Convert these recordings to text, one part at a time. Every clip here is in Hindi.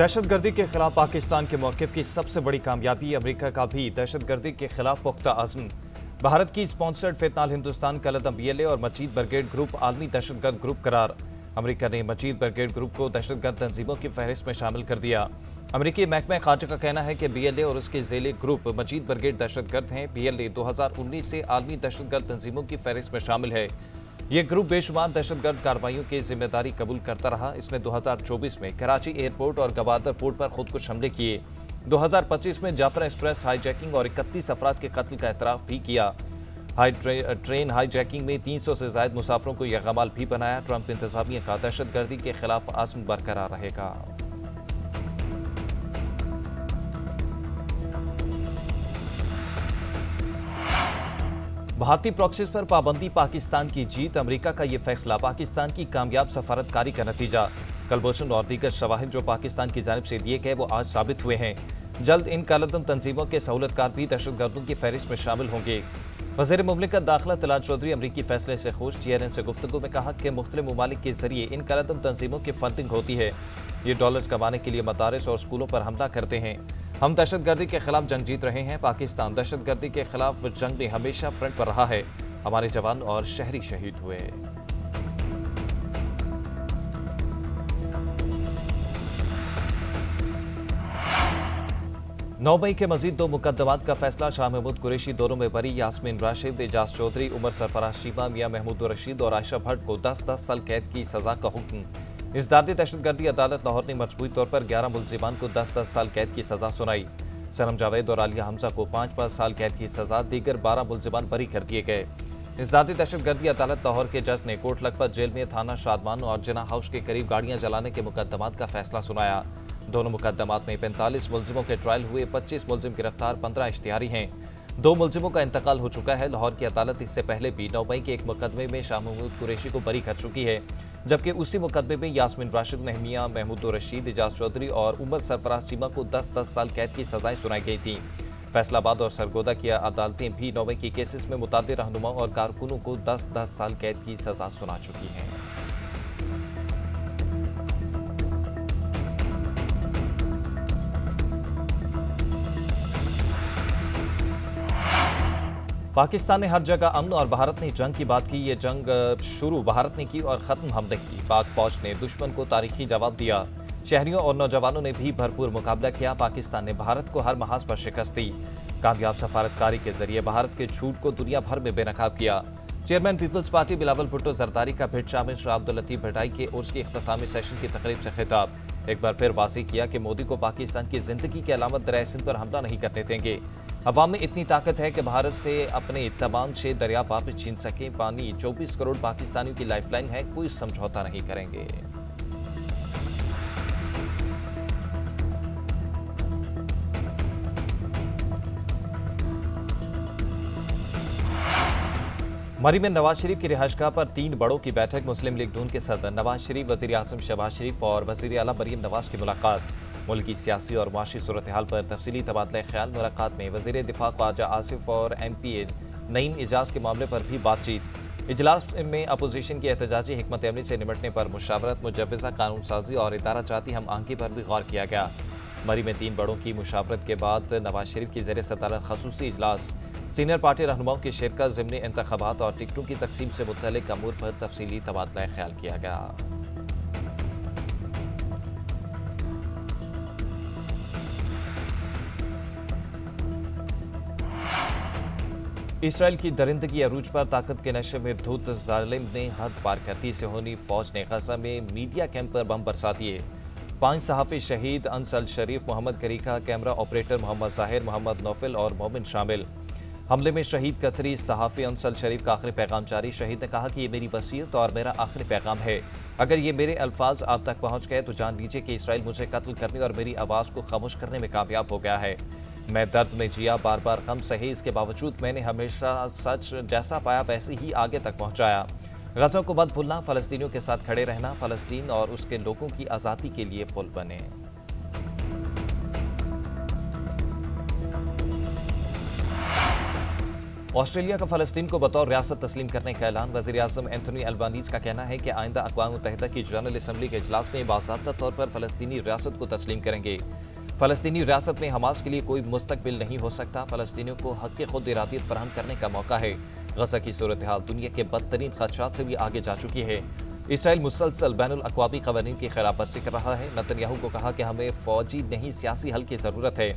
दहशतगर्दी के खिलाफ पाकिस्तान के मौक़िफ़ की सबसे बड़ी कामयाबी, अमेरिका का भी दहशतगर्दी के खिलाफ पुख्ता अज़्म। भारत की स्पॉन्सर्ड फितनाल हिंदुस्तान का लदम BLA और मजीद ब्रिगेड ग्रुप आलमी दहशतगर्द ग्रुप करार। अमेरिका ने मजीद ब्रिगेड ग्रुप को दहशतगर्द तंजीमों की फहरिस्त में शामिल कर दिया। अमेरिकी महकमा खारजा का कहना है कि BLA और उसके ज़ेले ग्रुप मजीद ब्रिगेड दहशतगर्द हैं। BLA 2019 से आलमी दहशतगर्द तंजीमों की फहरिस्त में शामिल है। ये ग्रुप बेशुमार दहशतगर्द कार्रवाइयों की जिम्मेदारी कबूल करता रहा। इसने 2024 में कराची एयरपोर्ट और गवादर पोर्ट पर खुद कुछ हमले किए। 2025 में जाफरा एक्सप्रेस हाईजैकिंग और 31 अफराद के कत्ल का एतराफ़ भी किया। ट्रेन हाईजैकिंग में 300 से ज़ायद मुसाफिरों को यरगमाल भी बनाया। ट्रंप इंतजामिया का दहशतगर्दी के खिलाफ आज़म बरकरार रहेगा। भारतीय प्रॉक्सीज पर पाबंदी पाकिस्तान की जीत, अमेरिका का ये फैसला पाकिस्तान की कामयाब सफारतकारी का नतीजा। कलभूषण और दीगर शवाहिद जो पाकिस्तान की जानिब से दिए गए वो आज साबित हुए हैं। जल्द इन कालदम तंजीमों के सहूलतकार भी दहशतगर्दों की फहरिस्त में शामिल होंगे। वज़ीर मुमलिकत दाखिला तलात चौधरी अमरीकी फैसले से खुश। TNN से गुफ्तगू में कहा कि मुख्तलिफ ममालिक के जरिए इन कालदम तंजीमों की फंडिंग होती है। ये डॉलर्स कमाने के लिए मदारिस और स्कूलों पर हमला करते हैं। हम दहशतगर्दी के खिलाफ जंग जीत रहे हैं। पाकिस्तान दहशतगर्दी के खिलाफ जंग में हमेशा फ्रंट पर रहा है। हमारे जवान और शहरी शहीद हुए। 9 मई के मजीद 2 मुकदमात का फैसला। शाह महमूद कुरैशी दोनों में बरी। यास्मीन राशिद, एजाज चौधरी, उमर सरफराज शीमा, मियां महमूद रशीद और आयशा भट्ट को 10-10 साल कैद की सजा का हुक्म। इज़दादी दहशतगर्दी अदालत लाहौर ने मजबूरी तौर पर 11 मुलजिमान को 10-10 साल कैद की सजा सुनाई। सनम जावेद और आलिया हमजा को 5-5 साल कैद की सजा, दीगर 12 मुलजिमान बरी कर दिए गए। इज़दादी दहशतगर्दी अदालत लाहौर के जज ने कोट लखपत जेल में थाना शादमान और जिना हाउस के करीब गाड़ियां जलाने के मुकदमात का फैसला सुनाया। दोनों मुकदमात में 45 मुलजिमों के ट्रायल हुए। 25 मुलजिम गिरफ्तार, 15 इश्तिहारी हैं। 2 मुलजिमों का इंतकाल हो चुका है। लाहौर की अदालत इससे पहले भी 9 मई के एक मुकदमे में शाह महमूद कुरैशी को बरी कर चुकी है, जबकि उसी मुकदमे में यास्मीन राशिद, मियां महमूद रशीद, एजाज चौधरी और उमर सरफराज शीमा को 10-10 साल कैद की सजाएं सुनाई गई थी। फैसलाबाद और सरगोदा की अदालतें भी 9 मई के केसेस में मुतादिद रहनुमाओं और कारकुनों को 10-10 साल कैद की सजा सुना चुकी हैं। पाकिस्तान ने हर जगह अमन और भारत ने जंग की बात की। ये जंग शुरू भारत ने की और ख़त्म हमने की। पाक फौज ने दुश्मन को तारीखी जवाब दिया। शहरियों और नौजवानों ने भी भरपूर मुकाबला किया। पाकिस्तान ने भारत को हर महाज पर शिकस्त दी। कामयाब सफारतकारी के जरिए भारत के झूठ को दुनिया भर में बेनकाब किया। Chairman Peoples Party Bilawal Bhutto Zardari का भिट शामिल शाह अब्दुल लतीफ भटाई के उर्स के इख्तितामी सेशन की तकरीब से खिताब। एक बार फिर वाज़ेह किया कि मोदी को पाकिस्तान की जिंदगी की अलामत दरिया सिंध पर हमला नहीं करने देंगे। अवाम में इतनी ताकत है कि भारत से अपने तमाम 6 दरिया वापस छीन सकें। पानी 24 करोड़ पाकिस्तानियों की लाइफलाइन है, कोई समझौता नहीं करेंगे। मरी में नवाज शरीफ की रिहाइशगाह पर 3 बड़ों की बैठक। मुस्लिम लीग नून के सदर नवाज शरीफ, वज़ीर आज़म शहबाज शरीफ और वज़ीर आला मरीम नवाज की मुलाकात। मुल्क की सियासी और माशी सूरत हाल पर तफसीली तबादला ख्याल। मुलाकात में वज़ीर दिफा ख्वाजा आसिफ और MPA नईम एजाज के मामले पर भी बातचीत। इजलास में अपोजिशन की एहतजाजी हिकमत अमली से निपटने पर मुशावरत, मुजव्वज़ा कानून साजी और इदारा जाती हम आंकी पर भी गौर किया गया। मरी में 3 बड़ों की मुशावरत के बाद नवाज शरीफ की ज़ेर सदारत खसूसी इजलास। सीनियर पार्टी रहनुमाओं की शिरकत, ज़िमनी इंतखाबात और टिकटों की तकसीम से मुतल्लिक अमूर पर तफसीली तबादला ख्याल किया गया। इसराइल की दरिंदगी अरूज पर, ताकत के नशे में धुत जालिम ने हद पार कर दी। सिहोनी फौज ने गजा में मीडिया कैंप पर बम बरसा दिए। 5 सहाफ़ी शहीद, अंसल शरीफ, मोहम्मद करीका, कैमरा ऑपरेटर मोहम्मद ज़ाहिर, मोहम्मद नौफिल और मोमिन शामिल। हमले में शहीद कतरी सहाफ़ी अंसल शरीफ का आखिरी पैगाम जारी। शहीद ने कहा कि ये मेरी वसीयत और मेरा आखिरी पैगाम है। अगर ये मेरे अल्फाज आप तक पहुँच गए तो जान लीजिए कि इसराइल मुझे कत्ल करने और मेरी आवाज़ को खामोश करने में कामयाब हो गया है। मैं दर्द में जिया, बार बार गम सही, इसके बावजूद मैंने हमेशा सच जैसा पाया वैसे ही आगे तक पहुँचाया। गज़ा को मत भूलना, फ़लस्तीनियों के साथ खड़े रहना, फ़लस्तीन और उसके लोगों की आज़ादी के लिए पुल बने। ऑस्ट्रेलिया का फ़लस्तीन को बतौर रियासत तस्लीम करने का ऐलान। वज़ीर-ए-आज़म एंथोनी अल्बानीज़ का कहना है कि आइंदा अक़वाम मुत्तहिदा की जनरल असम्बली के इजलास में बाज़ाब्ता तौर पर फ़लस्तीनी रियासत को तस्लीम करेंगे। फ़लस्तीनी रियासत में हमास के लिए कोई मुस्तक़बिल नहीं हो सकता। फ़लस्तीनियों को हक़ खुद इरादियत फराहम करने का मौका है। गज़ा की सूरत हाल दुनिया के बदतरीन ख़दशात से भी आगे जा चुकी है। इसराइल मुसलसल बैनुल अक़वामी क़वानीन की खिलाफ वर्जी कर रहा है। नेतन्याहू को कहा कि हमें फ़ौजी नहीं सियासी हल की ज़रूरत है।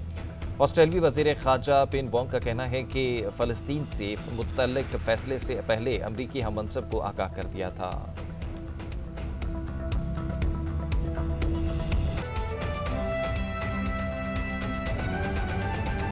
ऑस्ट्रेलवी वज़ीर ख़ारजा पेन वोंग का कहना है कि फ़लस्तीन से मुतल्लिक़ फ़ैसले से पहले अमरीकी हममंसब को आगाह कर दिया था।